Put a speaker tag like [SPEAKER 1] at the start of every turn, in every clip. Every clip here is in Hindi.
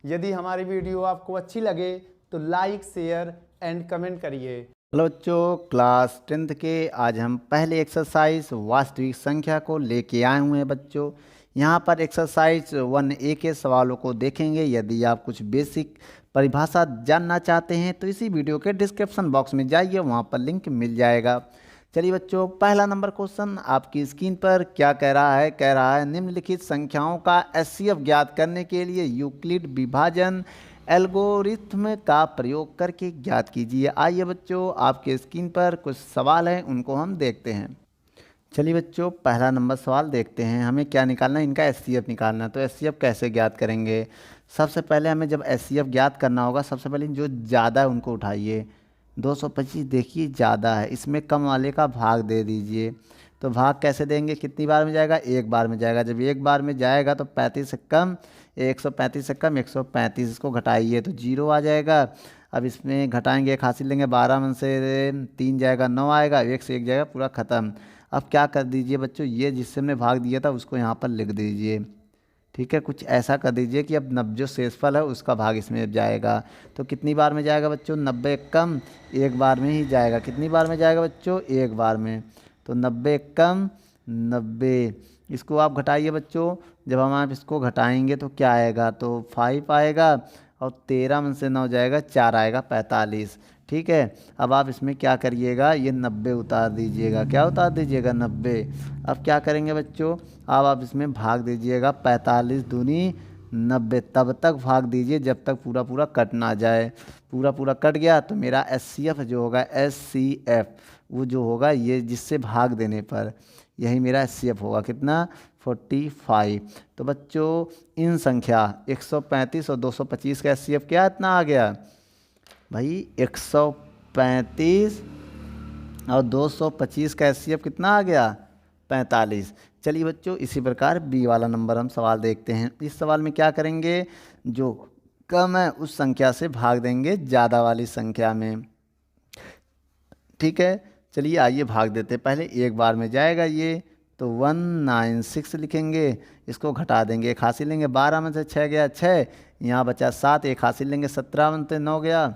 [SPEAKER 1] यदि हमारी वीडियो आपको अच्छी लगे तो लाइक, शेयर एंड कमेंट करिए।
[SPEAKER 2] हेलो बच्चों, क्लास 10th के आज हम पहले एक्सरसाइज वास्तविक संख्या को लेके आए हुए हैं। बच्चों यहाँ पर एक्सरसाइज 1A के सवालों को देखेंगे। यदि आप कुछ बेसिक परिभाषा जानना चाहते हैं तो इसी वीडियो के डिस्क्रिप्शन बॉक्स में जाइए, वहाँ पर लिंक मिल जाएगा। चलिए बच्चों, पहला नंबर क्वेश्चन आपकी स्क्रीन पर क्या कह रहा है। कह रहा है निम्नलिखित संख्याओं का एचसीएफ ज्ञात करने के लिए यूक्लिड विभाजन एल्गोरिथ्म का प्रयोग करके ज्ञात कीजिए। आइए बच्चों, आपके स्क्रीन पर कुछ सवाल हैं, उनको हम देखते हैं। चलिए बच्चों, पहला नंबर सवाल देखते हैं। हमें क्या निकालना है, इनका एचसीएफ निकालना है। तो एचसीएफ कैसे ज्ञात करेंगे? सबसे पहले हमें जब एचसीएफ ज्ञात करना होगा, सबसे पहले जो ज़्यादा है उनको उठाइए। 225 देखिए ज़्यादा है, इसमें कम वाले का भाग दे दीजिए। तो भाग कैसे देंगे, कितनी बार में जाएगा? एक बार में जाएगा। जब एक बार में जाएगा तो 35 से कम 135 से कम 135, इसको घटाइए तो 0 आ जाएगा। अब इसमें घटाएंगे, एक हासिल लेंगे, 12 में से 3 जाएगा 9 आएगा, 1 से 1 जाएगा, पूरा ख़त्म। अब क्या कर दीजिए बच्चों, ये जिससे हमने भाग दिया था उसको यहाँ पर लिख दीजिए। ठीक है, कुछ ऐसा कर दीजिए कि अब 90 जो शेषफल है उसका भाग इसमें जाएगा। तो कितनी बार में जाएगा बच्चों? 90 कम एक बार में ही जाएगा। कितनी बार में जाएगा बच्चों? एक बार में। तो 90 कम 90, इसको आप घटाइए बच्चों। जब हम आप इसको घटाएंगे तो क्या आएगा? तो 5 आएगा, और 13 में से 9 जाएगा, 4 आएगा, 45। ठीक है, अब आप इसमें क्या करिएगा, ये 90 उतार दीजिएगा। क्या उतार दीजिएगा? 90। अब क्या करेंगे बच्चों, अब आप इसमें भाग दीजिएगा। 45 दूनी 90, तब तक भाग दीजिए जब तक पूरा पूरा कट ना जाए। पूरा पूरा कट गया तो मेरा एचसीएफ जो होगा, एचसीएफ वो जो होगा ये जिससे भाग देने पर, यही मेरा एचसीएफ होगा। कितना? 45। तो बच्चों इन संख्या 135 और 225 का एचसीएफ क्या इतना आ गया भाई? 135 और 225 का एचसीएफ कितना आ गया? 45। चलिए बच्चों, इसी प्रकार बी वाला नंबर हम सवाल देखते हैं। इस सवाल में क्या करेंगे, जो कम है उस संख्या से भाग देंगे ज़्यादा वाली संख्या में। ठीक है, चलिए आइए भाग देते हैं। पहले एक बार में जाएगा ये, तो 196 लिखेंगे, इसको घटा देंगे, एक हासिल लेंगे, 12 में से 6 गया 6, यहाँ बचा 7, एक हासिल लेंगे, 17 में से 9 गया,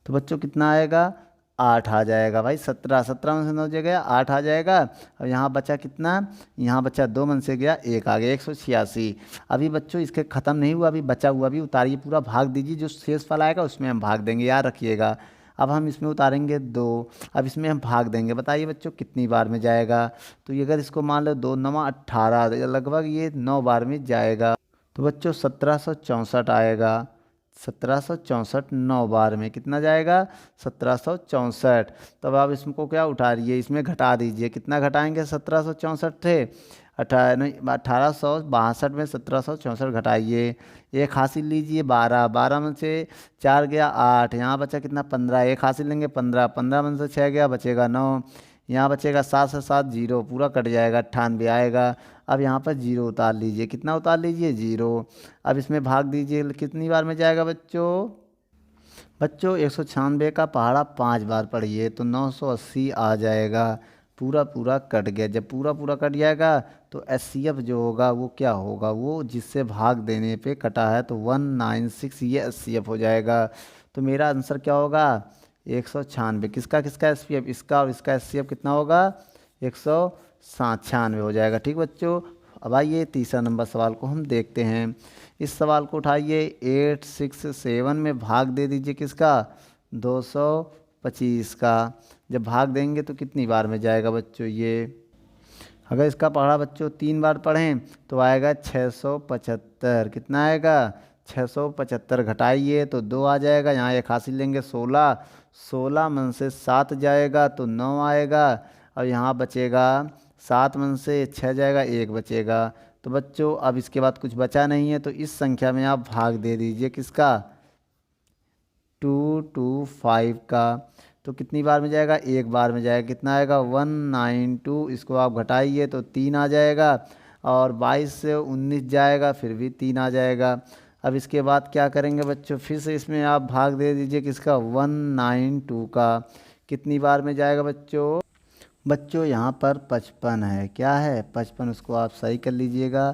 [SPEAKER 2] तो बच्चों कितना आएगा? 8 आ जाएगा भाई। 17 में से 9 गया, 8 आ जाएगा। अब यहाँ बचा कितना? यहाँ बचा 2 में से गया 1 आ गया, 186। अभी बच्चों इसके ख़त्म नहीं हुआ, अभी बचा हुआ भी उतारिए, पूरा भाग दीजिए। जो शेष फल आएगा उसमें हम भाग देंगे, याद रखिएगा। अब हम इसमें उतारेंगे 2, अब इसमें हम भाग देंगे। बताइए बच्चों कितनी बार में जाएगा? तो ये अगर इसको मान लो 2 9 18, लगभग ये 9 बार में जाएगा। तो बच्चों 1764 आएगा। 1764 9 बार में कितना जाएगा? 1764। तब आप इसको क्या उठा रही है, इसमें घटा दीजिए। कितना घटाएंगे? 1764 थे 1862 में 1764 घटाइए, एक हासिल लीजिए, 12, 12 में से 4 गया 8, यहाँ बचा कितना? 15, एक हासिल लेंगे, 15, 15 में से 6 गया, बचेगा 9, यहाँ बचेगा 7 से 7 जीरो, पूरा कट जाएगा, 98 आएगा। अब यहाँ पर जीरो उतार लीजिए। कितना उतार लीजिए? जीरो। अब इसमें भाग दीजिए, कितनी बार में जाएगा बच्चों? बच्चों 196 का पहाड़ा 5 बार पढ़िए तो 980 आ जाएगा। पूरा पूरा कट गया। जब पूरा पूरा कट जाएगा तो एचसीएफ जो होगा वो क्या होगा? वो जिससे भाग देने पे कटा है, तो 196 ये एचसीएफ हो जाएगा। तो मेरा आंसर क्या होगा? 196। किसका किसका एचसीएफ? इसका और इसका एचसीएफ कितना होगा? 196 हो जाएगा। ठीक बच्चों, अब आइए तीसरा नंबर सवाल को हम देखते हैं। इस सवाल को उठाइए। 867 में भाग दे दीजिए किसका? 225 का। जब भाग देंगे तो कितनी बार में जाएगा बच्चों ये? अगर इसका पढ़ा बच्चों 3 बार पढ़ें तो आएगा 675। कितना आएगा? 675। घटाइए तो 2 आ जाएगा, यहाँ एक हासिल लेंगे, 16, 16 में से 7 जाएगा तो 9 आएगा। और यहाँ बचेगा 7 में से 6 जाएगा, 1 बचेगा। तो बच्चों अब इसके बाद कुछ बचा नहीं है, तो इस संख्या में आप भाग दे दीजिए किसका? 225 का। तो कितनी बार में जाएगा? एक बार में जाएगा। कितना आएगा? 192। इसको आप घटाइए तो 3 आ जाएगा, और 22 से 19 जाएगा, फिर भी 3 आ जाएगा। अब इसके बाद क्या करेंगे बच्चों? फिर से इसमें आप भाग दे दीजिए किसका? 192 का। कितनी बार में जाएगा बच्चों? बच्चों यहाँ पर 55 है। क्या है? 55, उसको आप सही कर लीजिएगा।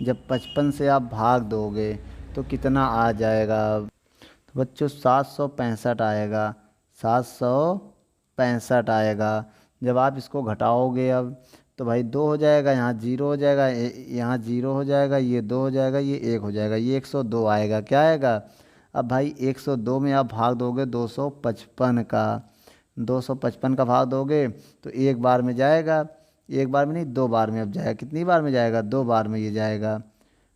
[SPEAKER 2] जब 55 से आप भाग दोगे तो कितना आ जाएगा। तो बच्चों 765 आएगा, 765 आएगा। जब आप इसको घटाओगे अब तो भाई 2 हो जाएगा, यहाँ 0 हो जाएगा, यहाँ 0 हो जाएगा, ये 2 हो जाएगा, ये 1 हो जाएगा, ये 102 आएगा। क्या आएगा। अब भाई 102 में आप भाग दोगे 255 का, 255 का भाग दोगे तो एक बार में जाएगा, एक बार में नहीं 2 बार में अब जाएगा। कितनी बार में जाएगा, 2 बार में ये जाएगा,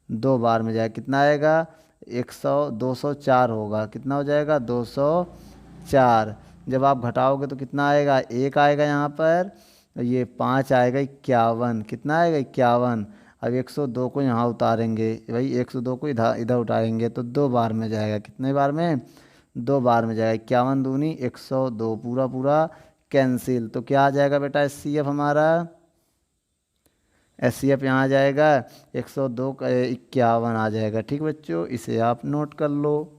[SPEAKER 2] 2 बार में जाएगा। कितना आएगा, 204 होगा। कितना हो जाएगा, 204। जब आप घटाओगे तो कितना आएगा, 1 आएगा यहाँ पर, ये 5 आएगा, 51। कितना आएगा, 51। अब 102 को यहाँ उतारेंगे भाई, 102 को इधर इधर उतारेंगे तो 2 बार में जाएगा। कितने बार में, 2 बार में जाएगा। 51 दूनी 102, पूरा पूरा कैंसिल। तो क्या आ जाएगा बेटा, SCF हमारा, SCF यहाँ आ जाएगा 102 का 51 आ जाएगा। ठीक बच्चों, इसे आप नोट कर लो।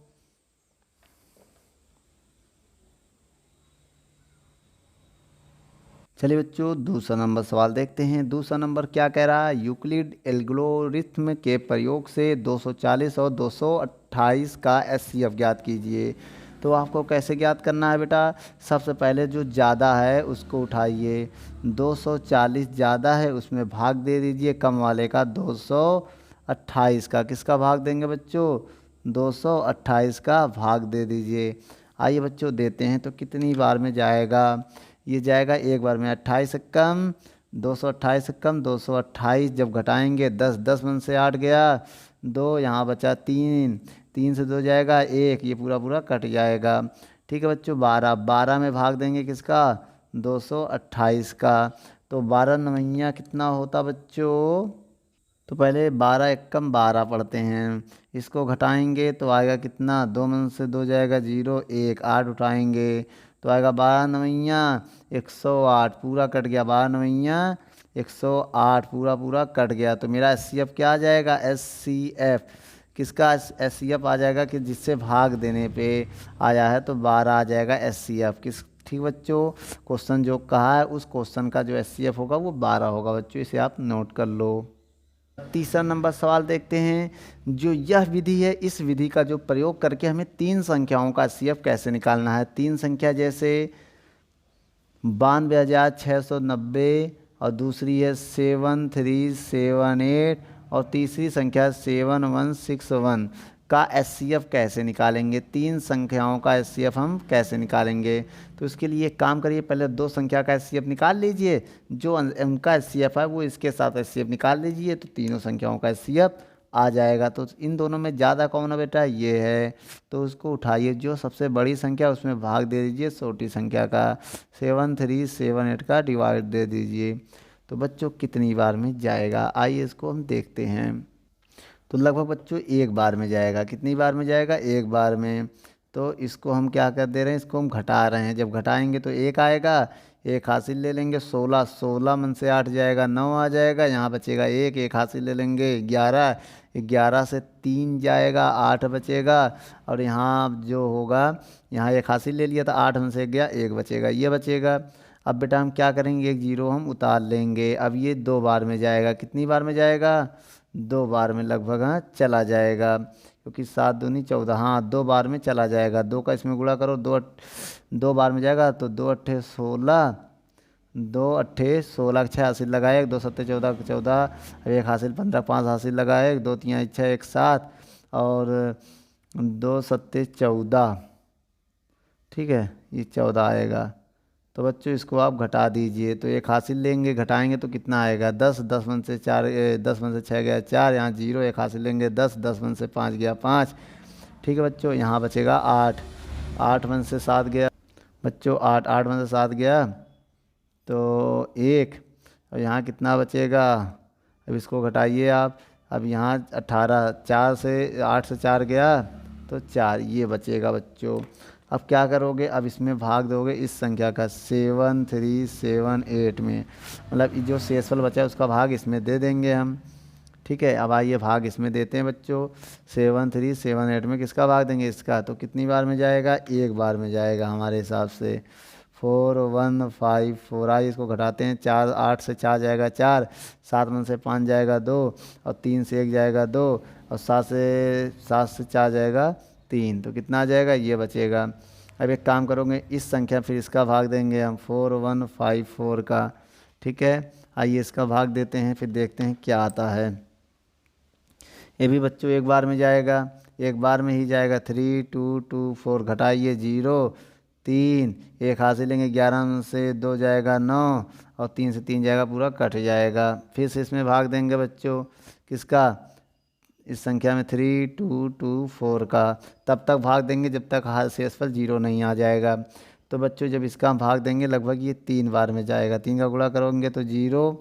[SPEAKER 2] चलिए बच्चों दूसरा नंबर सवाल देखते हैं। दूसरा नंबर क्या कह रहा है, यूक्लिड एल्गोरिथ्म के प्रयोग से 240 और 228 का SCF ज्ञात कीजिए। तो आपको कैसे ज्ञात करना है बेटा, सबसे पहले जो ज़्यादा है उसको उठाइए, 240 ज़्यादा है उसमें भाग दे दीजिए कम वाले का 228 का। किसका भाग देंगे बच्चों, 228 का भाग दे दीजिए। आइए बच्चों देते हैं तो कितनी बार में जाएगा, ये जाएगा एक बार में। 28 से कम 228 से कम 228, जब घटाएंगे 10, 10 में से 8 गया, 2 यहाँ बचा 3, 3 से 2 जाएगा 1, ये पूरा पूरा कट जाएगा। ठीक है बच्चों, 12, 12 में भाग देंगे किसका, 228 का। तो 12 नवैया कितना होता बच्चों, तो पहले 12 एकम 12 पढ़ते हैं, इसको घटाएंगे तो आएगा कितना, 2 में से 2 जाएगा 0, 1, 8 उठाएंगे तो आएगा 12 नवैया 108, पूरा कट गया, 12 नवैया 108, पूरा पूरा कट गया। तो मेरा SCF क्या आ जाएगा, SCF किसका, SCF आ जाएगा कि जिससे भाग देने पे आया है तो 12 आ जाएगा SCF किस। ठीक बच्चों, क्वेश्चन जो कहा है उस क्वेश्चन का जो SCF होगा वो 12 होगा बच्चों, इसे आप नोट कर लो। तीसरा नंबर सवाल देखते हैं। जो यह विधि है, इस विधि का जो प्रयोग करके हमें 3 संख्याओं का SCF कैसे निकालना है। 3 संख्या जैसे 92,690 और दूसरी है 7378 और तीसरी संख्या 7161 का SCF कैसे निकालेंगे। 3 संख्याओं का SCF हम कैसे निकालेंगे, तो इसके लिए एक काम करिए, पहले 2 संख्या का SCF निकाल लीजिए, जो उनका SCF है वो इसके साथ SCF निकाल लीजिए, तो तीनों संख्याओं का SCF आ जाएगा। तो इन दोनों में ज़्यादा कौन है बेटा, ये है, तो उसको उठाइए, जो सबसे बड़ी संख्या उसमें भाग दे दीजिए छोटी संख्या का, 7378 का डिवाइड दे दीजिए। तो बच्चों कितनी बार में जाएगा, आइए इसको हम देखते हैं। तो लगभग बच्चों एक बार में जाएगा। कितनी बार में जाएगा, एक बार में। तो इसको हम क्या कर दे रहे हैं, इसको हम घटा रहे हैं, जब घटाएंगे तो 1 आएगा, 1 हासिल ले लेंगे, 16, 16 में से 8 जाएगा 9 आ जाएगा, यहाँ बचेगा 1, 1 हासिल ले लेंगे 11, 11 से 3 जाएगा 8 बचेगा, और यहाँ जो होगा, यहाँ 1 हासिल ले लिया था, 8 में से गया 1 बचेगा, ये बचेगा। अब बेटा हम क्या करेंगे, 1 0 हम उतार लेंगे। अब ये 2 बार में जाएगा। कितनी बार में जाएगा, 2 बार में लगभग हाँ चला जाएगा, क्योंकि 7 दूनी 14, हाँ 2 बार में चला जाएगा। 2 का इसमें गुणा करो, 2 बार में जाएगा, तो 2 अट्ठे 16, 2 अट्ठे 16, 6 हासिल लगाए, 2 सत्ते 14, 14, अब 1 हासिल 15, 5 हासिल लगाए, 2 3 6 1 7 और 2 सत्ते 14। ठीक है, ये 14 आएगा। तो बच्चों इसको आप घटा दीजिए, तो 1 हासिल लेंगे, घटाएंगे तो कितना आएगा, 10, 10 में से 4, 10 में से 6 गया 4, यहाँ 0, 1 हासिल लेंगे 10, 10 में से 5 गया 5। ठीक है बच्चों, यहाँ बचेगा 8, 8 में से 7 गया बच्चों, 8, 8 में से 7 गया तो 1, और यहाँ कितना बचेगा, अब इसको घटाइए आप। अब यहाँ 18, 4 से 8 से 4 गया तो 4, ये बचेगा बच्चों। अब क्या करोगे, अब इसमें भाग दोगे इस संख्या का 7378 में, मतलब जो शेषफल बचा है उसका भाग इसमें दे देंगे हम। ठीक है, अब आइए भाग इसमें देते हैं बच्चों, 7378 में किसका भाग देंगे, इसका। तो कितनी बार में जाएगा, एक बार में जाएगा हमारे हिसाब से, 4154। आइए इसको घटाते हैं, 4, 8 से 4 जाएगा 4, 7 में से 5 जाएगा 2 और 3 से 1 जाएगा 2, और 7 से 4 जाएगा 3, तो कितना आ जाएगा, ये बचेगा। अब एक काम करोगे, इस संख्या फिर इसका भाग देंगे हम 4154 का। ठीक है, आइए इसका भाग देते हैं, फिर देखते हैं क्या आता है। ये भी बच्चों एक बार में जाएगा, एक बार में ही जाएगा। 3 2 2 4 घटाइए 0 3, एक हाथ से लेंगे 11 से 2 जाएगा 9 और 3 से 3 जाएगा, पूरा कट जाएगा। फिर से इसमें भाग देंगे बच्चों, किसका, इस संख्या में 3 2 2 4 का। तब तक भाग देंगे जब तक हाथ शेष पर 0 नहीं आ जाएगा। तो बच्चों जब इसका हम भाग देंगे लगभग ये 3 बार में जाएगा, 3 का गुणा करोगे तो 0।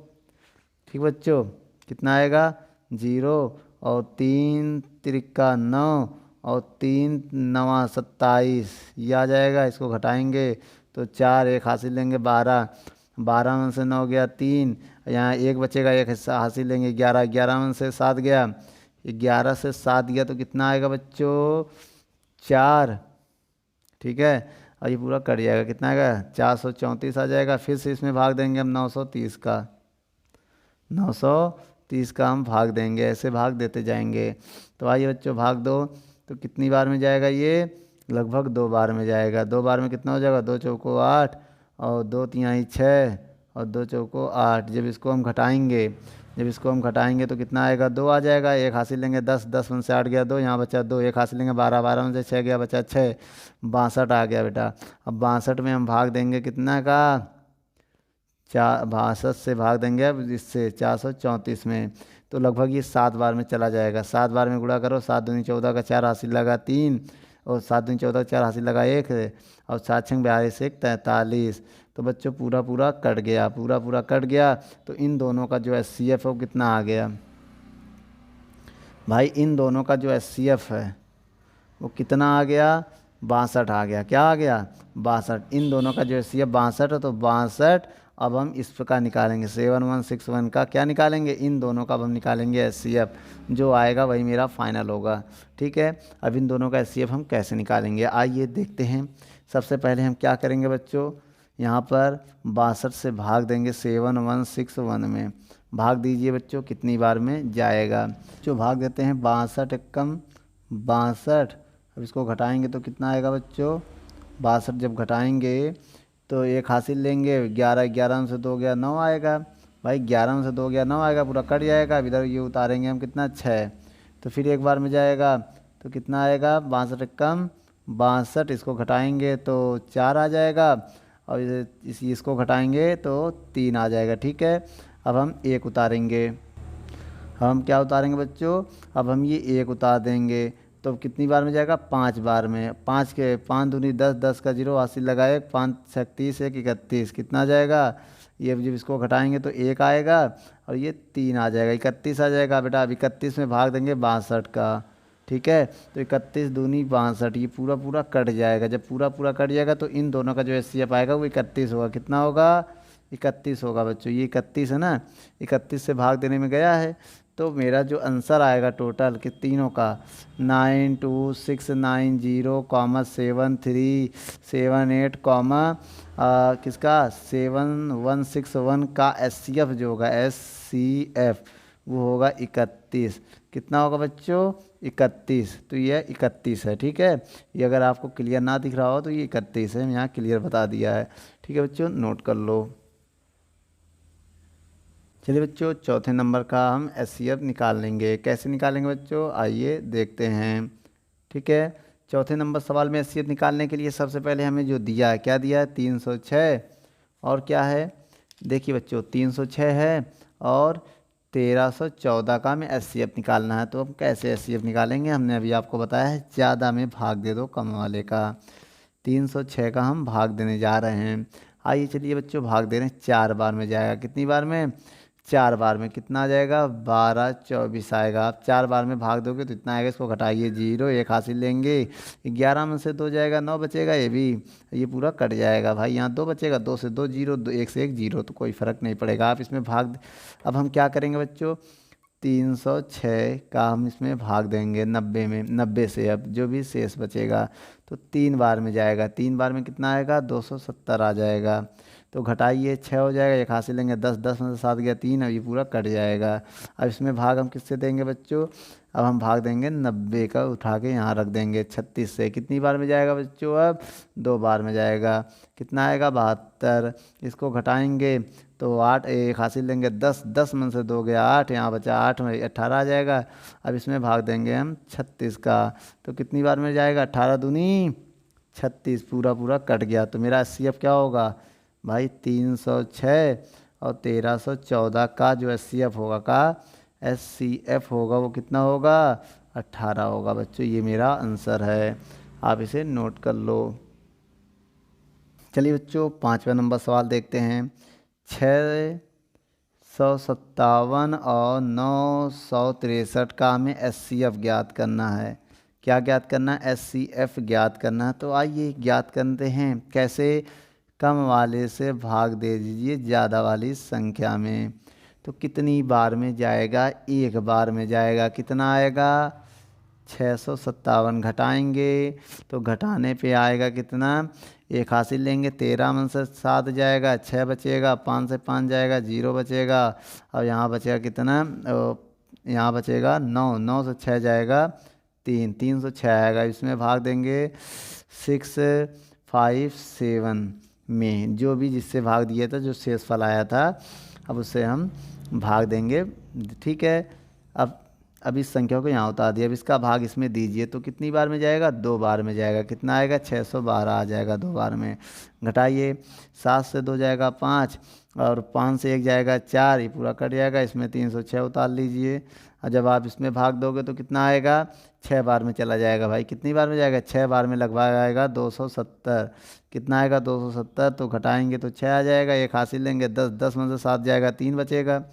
[SPEAKER 2] ठीक बच्चों, कितना आएगा 0 और 3 त्रिका 9 और 3 9 27, ये आ जाएगा। इसको घटाएंगे तो 4, एक हासिल लेंगे 12, 12 में से 9 गया 3, यहाँ एक बचेगा, एक हिस्सा हासिल लेंगे 11, 11 में से 7 गया, 11 से 7 गया तो कितना आएगा बच्चों 4। ठीक है, और ये पूरा कट जाएगा, कितना आएगा 434 आ जाएगा। फिर से इसमें भाग देंगे हम 930 का, 930 का हम भाग देंगे, ऐसे भाग देते जाएंगे। तो आइए बच्चों भाग दो, तो कितनी बार में जाएगा ये, लगभग 2 बार में जाएगा। 2 बार में कितना हो जाएगा, 2 चौको 8 और 2 तिहाई 6 और 2 चौको 8। जब इसको हम घटाएंगे तो कितना आएगा, 2 आ जाएगा। एक हासिल लेंगे 10, 10 में से 8 गया 2, यहाँ बचा 2, एक हासिल लेंगे 12, 12 में से 6 गया बचा 6, 62 आ गया बेटा। अब 62 में हम भाग देंगे कितना का, 62 से भाग देंगे अब इससे 434 में, तो लगभग ये 7 बार में चला जाएगा। 7 बार में गुणा करो, 7 दूनी 14 का 4 हासिल लगा 3 और 7 दूनी 14 का 4 हासिल लगा 1 और 7 छंग 42 1 43। तो बच्चों पूरा कट गया, पूरा कट गया। तो इन दोनों का जो एचसीएफ है वो कितना आ गया भाई, इन दोनों का जो एचसीएफ है वो कितना आ गया, 62 आ गया। क्या आ गया, 62। इन दोनों का जो एचसीएफ 62 है, तो 62 अब हम इस प्रकार निकालेंगे, 7161 का क्या निकालेंगे, इन दोनों का अब हम निकालेंगे एचसीएफ, जो आएगा वही मेरा फाइनल होगा। ठीक है, अब इन दोनों का एचसीएफ हम कैसे निकालेंगे, आइए देखते हैं। सबसे पहले हम क्या करेंगे बच्चों, यहाँ पर 62 से भाग देंगे 7161 में, भाग दीजिए बच्चों, कितनी बार में जाएगा। जो भाग देते हैं 62 एकम 62, अब इसको घटाएंगे तो कितना आएगा बच्चों, 62 जब घटाएंगे तो एक हासिल लेंगे 11, 11 में से 2 गया 9 आएगा भाई, 11 में से 2 गया 9 आएगा, पूरा कट जाएगा। अब इधर ये उतारेंगे हम कितना 6, तो फिर एक बार में जाएगा तो कितना आएगा 62 एकम 62, इसको घटाएंगे तो 4 आ जाएगा और इसको घटाएंगे तो 3 आ जाएगा। ठीक है, अब हम 1 उतारेंगे, हम क्या उतारेंगे बच्चों, अब हम ये 1 उतार देंगे तो कितनी बार में जाएगा, 5 बार में। 5 के 5 दूनी 10, 10 का 0 हासिल लगाए, 5 36 1 31, कितना जाएगा, ये जब इसको घटाएंगे तो 1 आएगा और ये 3 आ जाएगा, 31 आ जाएगा बेटा। अब 31 में भाग देंगे 62 का। ठीक है, तो 31 दूनी 62, ये पूरा कट जाएगा। जब पूरा कट जाएगा तो इन दोनों का जो एचसीएफ आएगा वो 31 होगा। कितना होगा, 31 होगा बच्चों, ये 31 है ना, 31 से भाग देने में गया है, तो मेरा जो आंसर आएगा टोटल कि तीनों का 92690, 7 किसका 7161 का एचसीएफ जो होगा, एचसीएफ वो होगा 31। कितना होगा बच्चों, 31। तो ये 31 है। ठीक है, ये अगर आपको क्लियर ना दिख रहा हो तो ये 31 है, मैं यहाँ क्लियर बता दिया है। ठीक है बच्चों, नोट कर लो। चलिए बच्चों, चौथे नंबर का हम एचसीएफ निकाल लेंगे। कैसे निकालेंगे बच्चों, आइए देखते हैं। ठीक है, चौथे नंबर सवाल में एचसीएफ निकालने के लिए सबसे पहले हमें जो दिया है, क्या दिया है, 306 और क्या है, देखिए बच्चों 306 है और 1314 का हमें एचसीएफ निकालना है। तो हम कैसे एचसीएफ निकालेंगे, हमने अभी आपको बताया है, ज़्यादा में भाग दे दो कम वाले का। 306 का हम भाग देने जा रहे हैं। आइए चलिए बच्चों भाग दे रहे हैं, 4 बार में जाएगा। कितनी बार में, 4 बार में। कितना आ जाएगा, 12 24 आएगा। आप 4 बार में भाग दोगे तो इतना आएगा, इसको घटाइए 0, एक हासिल लेंगे, 11 में से 2 जाएगा 9 बचेगा, ये पूरा कट जाएगा भाई। यहाँ 2 बचेगा, 2 से 2 0, 1 से 1 0, तो कोई फ़र्क नहीं पड़ेगा। आप इसमें भाग, अब हम क्या करेंगे बच्चों, 306 का हम इसमें भाग देंगे 90 में, 90 से अब जो भी शेष बचेगा तो 3 बार में जाएगा। 3 बार में कितना आएगा, 270 आ जाएगा। तो घटाइए 6 हो जाएगा, एक हासिल लेंगे 10, 10 में से 7 गया 3, अब ये पूरा कट जाएगा। अब इसमें भाग हम किससे देंगे बच्चों? अब हम भाग देंगे 90 का, उठा के यहाँ रख देंगे 36 से। कितनी बार में जाएगा बच्चों? अब 2 बार में जाएगा। कितना आएगा? 72। इसको घटाएंगे तो 8, एक हासिल लेंगे 10, 10 में से 2 गया 8, यहाँ बचा 8 में 18 आ जाएगा। अब इसमें भाग देंगे हम 36 का, तो कितनी बार में जाएगा? 18 दूनी 36, पूरा पूरा कट गया। तो मेरा एचसीएफ क्या होगा भाई? 306 और 1314 का जो एचसीएफ होगा का एचसीएफ होगा वो कितना होगा? 18 होगा बच्चों। ये मेरा आंसर है, आप इसे नोट कर लो। चलिए बच्चों 5वां नंबर सवाल देखते हैं। 657 और 963 का हमें एचसीएफ ज्ञात करना है। क्या ज्ञात करना है? एचसीएफ ज्ञात करना है। तो आइए ज्ञात करते हैं। कैसे? कम वाले से भाग दे दीजिए ज़्यादा वाली संख्या में। तो कितनी बार में जाएगा? एक बार में जाएगा। कितना आएगा? 657 घटाएंगे तो घटाने पे आएगा कितना? एक हासिल लेंगे 13 में से 7 जाएगा, 6 बचेगा, 5 से 5 जाएगा, 0 बचेगा। और यहाँ बचेगा कितना? यहाँ बचेगा 9, 9 से 6 जाएगा 3, 306 आएगा। इसमें भाग देंगे 657 में, जो भी जिससे भाग दिया था, जो शेष फल आया था, अब उससे हम भाग देंगे। ठीक है, अब इस संख्या को यहाँ उतार दिया। अब इसका भाग इसमें दीजिए तो कितनी बार में जाएगा? 2 बार में जाएगा। कितना आएगा? 612 आ जाएगा 2 बार में। घटाइए, 7 से 2 जाएगा 5 और 5 से 1 जाएगा 4, ये पूरा कट जाएगा। इसमें 306 उतार लीजिए और जब आप इसमें भाग दोगे तो कितना आएगा? 6 बार में चला जाएगा भाई। कितनी बार में जाएगा? 6 बार में लगभग आएगा 270। कितना आएगा? 270। तो घटाएंगे तो 6 आ जाएगा, एक हासिल लेंगे 10, 10 में से 7 जाएगा 3 बचेगा।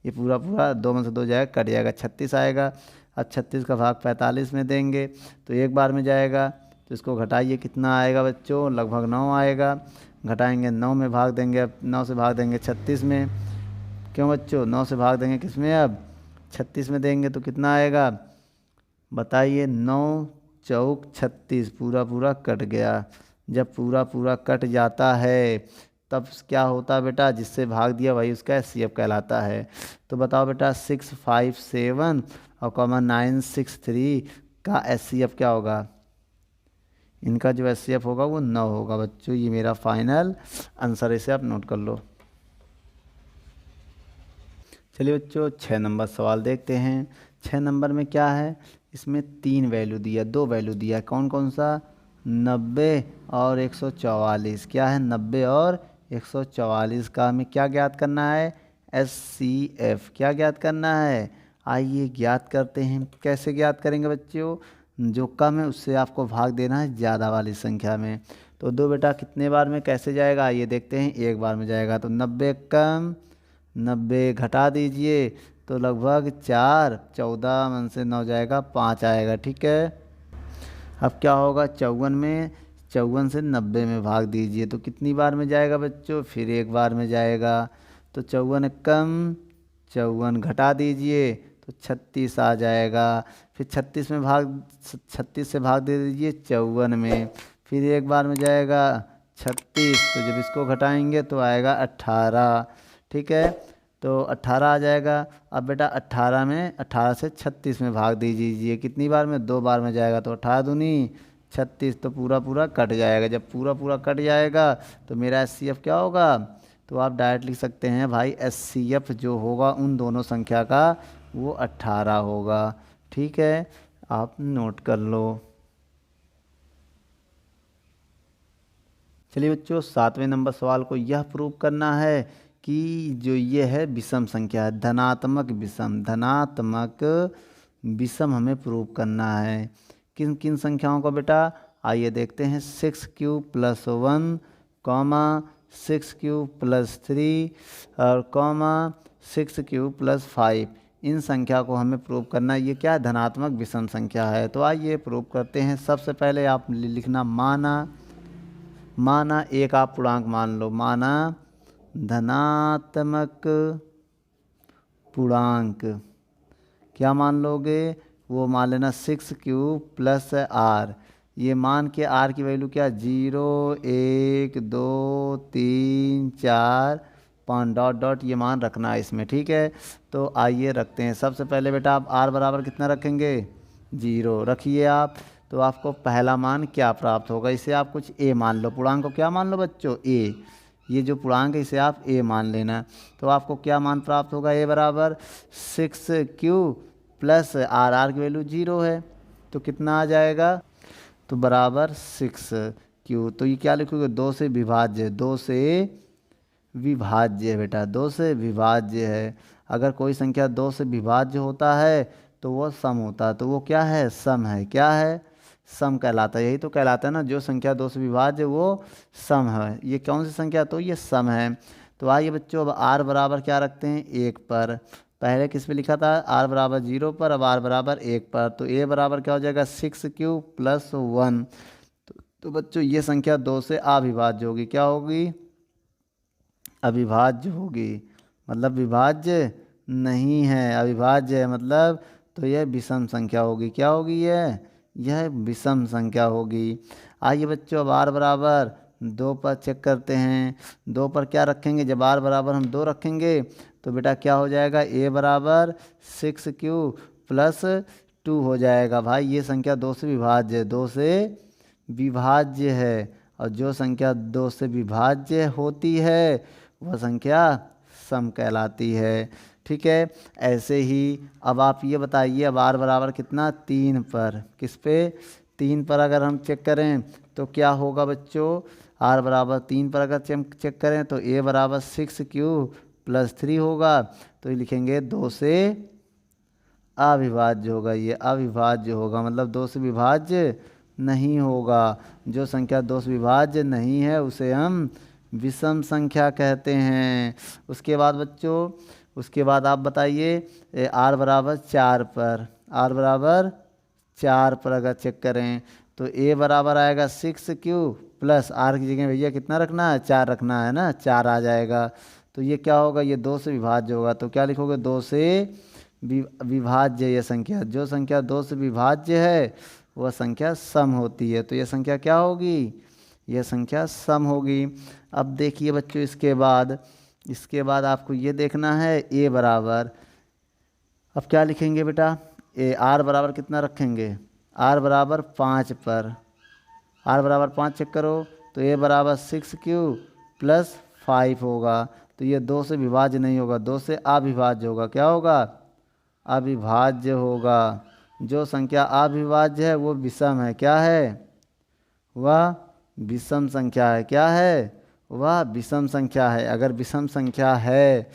[SPEAKER 2] ये पूरा पूरा 2 में से 2 जाएगा, कट जाएगा, 36 आएगा। अब 36 का भाग 45 में देंगे तो एक बार में जाएगा। तो इसको घटाइए, कितना आएगा बच्चों? लगभग 9 आएगा। घटाएंगे 9 में भाग देंगे, अब 9 से भाग देंगे 36 में। क्यों बच्चों? 9 से भाग देंगे किस में? अब 36 में देंगे तो कितना आएगा बताइए? 9 चौक 36, पूरा पूरा कट गया। जब पूरा पूरा कट जाता है तब क्या होता है बेटा? जिससे भाग दिया वही उसका एचसीएफ कहलाता है। तो बताओ बेटा 657 और 963 का एचसीएफ क्या होगा? इनका जो एचसीएफ होगा वो 9 होगा बच्चों। ये मेरा फाइनल आंसर, इसे आप नोट कर लो। चलिए बच्चों 6 नंबर सवाल देखते हैं। 6 नंबर में क्या है? इसमें 3 वैल्यू दिया, 2 वैल्यू दिया। कौन कौन सा? 90 और 144। क्या है? 90 और 144 का हमें क्या ज्ञात करना है? एचसीएफ। क्या ज्ञात करना है? आइए ज्ञात करते हैं। कैसे ज्ञात करेंगे बच्चों? जो कम है उससे आपको भाग देना है ज़्यादा वाली संख्या में। तो 2 बेटा कितने बार में कैसे जाएगा आइए देखते हैं। एक बार में जाएगा तो 90 कम 90 घटा दीजिए तो लगभग 4, 14 में से 9 जाएगा 5 आएगा। ठीक है, अब क्या होगा? 54 में 54 से 90 में भाग दीजिए तो कितनी बार में जाएगा बच्चों? फिर एक बार में जाएगा। तो 54 कम 54 घटा दीजिए तो 36 आ जाएगा। फिर 36 में भाग 36 से भाग दे दीजिए 54 में, फिर एक बार में जाएगा 36। तो जब इसको घटाएंगे तो आएगा 18। ठीक है, तो 18 आ जाएगा। अब बेटा 18 से 36 में भाग दीजिए। कितनी बार में? 2 बार में जाएगा। तो 18 दूनी 36, तो पूरा पूरा कट जाएगा। जब पूरा पूरा कट जाएगा तो मेरा एचसीएफ क्या होगा? तो आप डायरेक्ट लिख सकते हैं भाई एचसीएफ जो होगा उन दोनों संख्या का वो 18 होगा। ठीक है, आप नोट कर लो। चलिए बच्चों 7वें नंबर सवाल को यह प्रूव करना है कि जो ये है विषम संख्या है, धनात्मक विषम हमें प्रूव करना है। किन किन संख्याओं को बेटा? आइए देखते हैं। 6³ + 1, 6³ + 3 और 6³ + 5, इन संख्या को हमें प्रूव करना है। ये क्या है? धनात्मक विषम संख्या है। तो आइए प्रूव करते हैं। सबसे पहले आप लिखना माना एक आप पूर्णांक मान लो, माना धनात्मक पूर्णांक। क्या मान लोगे? वो मान लेना 6³ + r, ये मान के आर की वैल्यू क्या 0 1 2 3 4 5 डॉट डॉट ये मान रखना है इसमें, ठीक है। तो आइए रखते हैं। सबसे पहले बेटा आप आर बराबर कितना रखेंगे 0 रखिए आप। तो आपको पहला मान क्या प्राप्त होगा, इसे आप कुछ ए मान लो, पूर्णांक को क्या मान लो बच्चों ए, ये जो पूर्णांक है इसे आप ए मान लेना। तो आपको क्या मान प्राप्त होगा ए बराबर 6q प्लस आर की वैल्यू 0 है तो कितना आ जाएगा, तो बराबर 6q। तो ये क्या लिखोगे 2 से विभाज्य, 2 से विभाज्य है बेटा, 2 से विभाज्य है। अगर कोई संख्या 2 से विभाज्य होता है तो वो सम होता है, तो वो क्या है सम है, क्या है सम कहलाता है। यही तो कहलाता है ना, जो संख्या 2 से विभाज्य वो सम है। ये कौन सी संख्या, तो ये सम है। तो आइए बच्चों अब आर बराबर क्या रखते हैं 1 पर, पहले किस पे लिखा था आर बराबर 0 पर, अब आर बराबर 1 पर। तो ए बराबर क्या हो जाएगा 6q प्लस 1। तो बच्चों ये संख्या 2 से अविभाज्य होगी, क्या होगी अविभाज्य होगी, मतलब विभाज्य नहीं है, अविभाज्य है मतलब, तो यह विषम संख्या होगी। क्या होगी यह विषम संख्या होगी। आइए बच्चों अब आर बराबर 2 पर चेक करते हैं। 2 पर क्या रखेंगे, जब आर बराबर हम 2 रखेंगे तो बेटा क्या हो जाएगा ए बराबर 6q प्लस 2 हो जाएगा। भाई ये संख्या 2 से विभाज्य है, 2 से विभाज्य है, और जो संख्या 2 से विभाज्य होती है वह संख्या सम कहलाती है, ठीक है। ऐसे ही अब आप ये बताइए अब आर बराबर कितना 3 पर, किस पे 3 पर अगर हम चेक करें तो क्या होगा बच्चों, आर बराबर 3 पर अगर चेक करें तो ए बराबर 6q प्लस 3 होगा। तो ये लिखेंगे 2 से अविभाज्य होगा, ये अविभाज्य होगा मतलब 2 से विभाज्य नहीं होगा। जो संख्या 2 से विभाज्य नहीं है उसे हम विषम संख्या कहते हैं। उसके बाद बच्चों उसके बाद आप बताइए आर बराबर 4 पर, आर बराबर 4 पर अगर चेक करें तो ए बराबर आएगा 6q प्लस आर की जगह भैया कितना रखना है 4 रखना है ना, 4 आ जाएगा। तो ये क्या होगा, ये 2 से विभाज्य होगा। तो क्या लिखोगे 2 से विभाज्य, ये संख्या जो संख्या 2 से विभाज्य है वह संख्या सम होती है। तो यह संख्या क्या होगी, यह संख्या सम होगी। अब देखिए बच्चों इसके बाद आपको ये देखना है ए बराबर, अब क्या लिखेंगे बेटा ए आर बराबर कितना रखेंगे, आर बराबर 5 पर, आर बराबर 5 चेक करो तो ए बराबर 6q प्लस 5 होगा। तो ये 2 से विभाज्य नहीं होगा, 2 से अविभाज्य होगा। क्या होगा अविभाज्य होगा। जो संख्या अविभाज्य है वो विषम है, क्या है वह विषम संख्या है, क्या है वह विषम संख्या है। अगर विषम संख्या है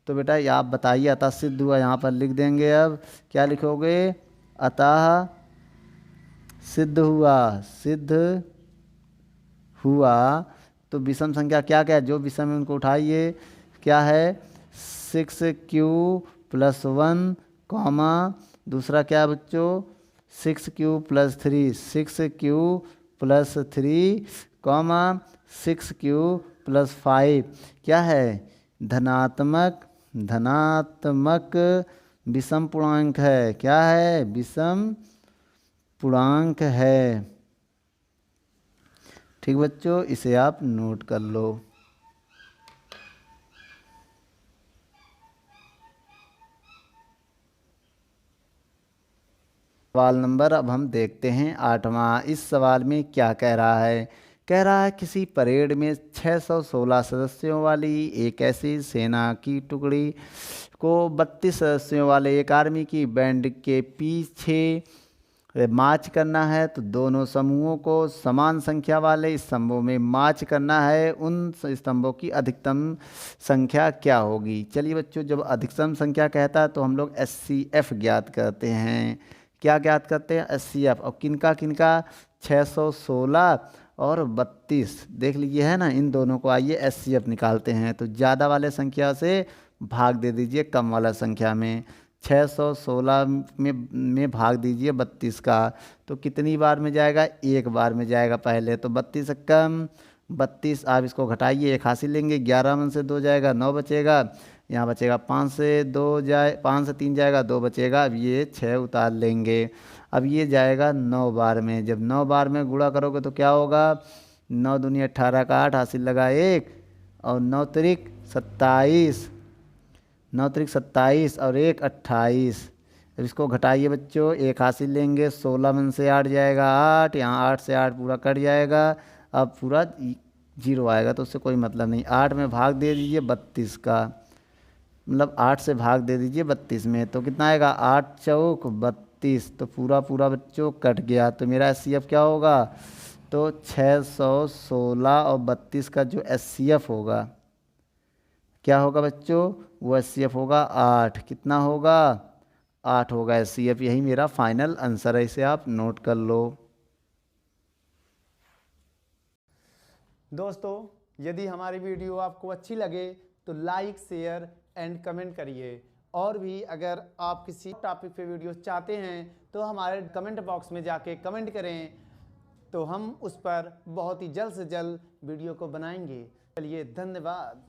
[SPEAKER 2] तो बेटा ये आप बताइए अतः सिद्ध हुआ, यहाँ पर लिख देंगे। अब क्या लिखोगे अतः सिद्ध हुआ, सिद्ध हुआ। तो विषम संख्या क्या क्या है, जो विषम है उनको उठाइए। क्या है 6q प्लस 1 कॉमा दूसरा क्या है बच्चों 6q plus 3, 6q plus 3 comma 6q plus 5 क्या है धनात्मक विषम पूर्णांक है। क्या है विषम पूर्णांक है। ठीक बच्चों, इसे आप नोट कर लो। सवाल नंबर अब हम देखते हैं 8वां। इस सवाल में क्या कह रहा है, कह रहा है किसी परेड में 616 सदस्यों वाली एक ऐसी सेना की टुकड़ी को 32 सदस्यों वाले एक आर्मी की बैंड के पीछे मार्च करना है। तो दोनों समूहों को समान संख्या वाले स्तंभों में मार्च करना है। उन स्तंभों की अधिकतम संख्या क्या होगी। चलिए बच्चों, जब अधिकतम संख्या कहता है तो हम लोग SCF ज्ञात करते हैं। क्या ज्ञात करते हैं SCF। और किनका 616 और 32 देख लीजिए है ना, इन दोनों को आइए SCF निकालते हैं। तो ज़्यादा वाले संख्या से भाग दे दीजिए कम वाला संख्या में। 616 में भाग दीजिए 32 का, तो कितनी बार में जाएगा एक बार में जाएगा पहले। तो 32 से कम 32, आप इसको घटाइए, एक हासिल लेंगे, 11 में से 2 जाएगा 9 बचेगा, यहाँ बचेगा 5 से 3 जाएगा 2 बचेगा। अब ये 6 उतार लेंगे। अब ये जाएगा 9 बार में। जब 9 बार में गुणा करोगे तो क्या होगा, 9 दूनी 18 का 8 हासिल लगा 1 और 9 त्रिक 27, 9 त्रिक 27 और 1 28। अब इसको घटाइए बच्चों, 1 हासिल लेंगे, 16 में से 8 जाएगा 8, यहाँ 8 से 8 पूरा कट जाएगा, अब पूरा 0 आएगा तो उससे कोई मतलब नहीं। 8 में भाग दे दीजिए 32 का, मतलब 8 से भाग दे दीजिए 32 में, तो कितना आएगा 8 चौक 32, तो पूरा पूरा बच्चों कट गया। तो मेरा एचसीएफ क्या होगा, तो 616 और 32 का जो एचसीएफ होगा क्या होगा बच्चों, वो एचसीएफ होगा 8। कितना होगा, 8 होगा एचसीएफ। यही मेरा फाइनल आंसर है, इसे आप नोट कर लो।
[SPEAKER 1] दोस्तों यदि हमारी वीडियो आपको अच्छी लगे तो लाइक शेयर एंड कमेंट करिए। और भी अगर आप किसी टॉपिक पे वीडियो चाहते हैं तो हमारे कमेंट बॉक्स में जाके कमेंट करें, तो हम उस पर बहुत ही जल्द से जल्द वीडियो को बनाएंगे। चलिए धन्यवाद।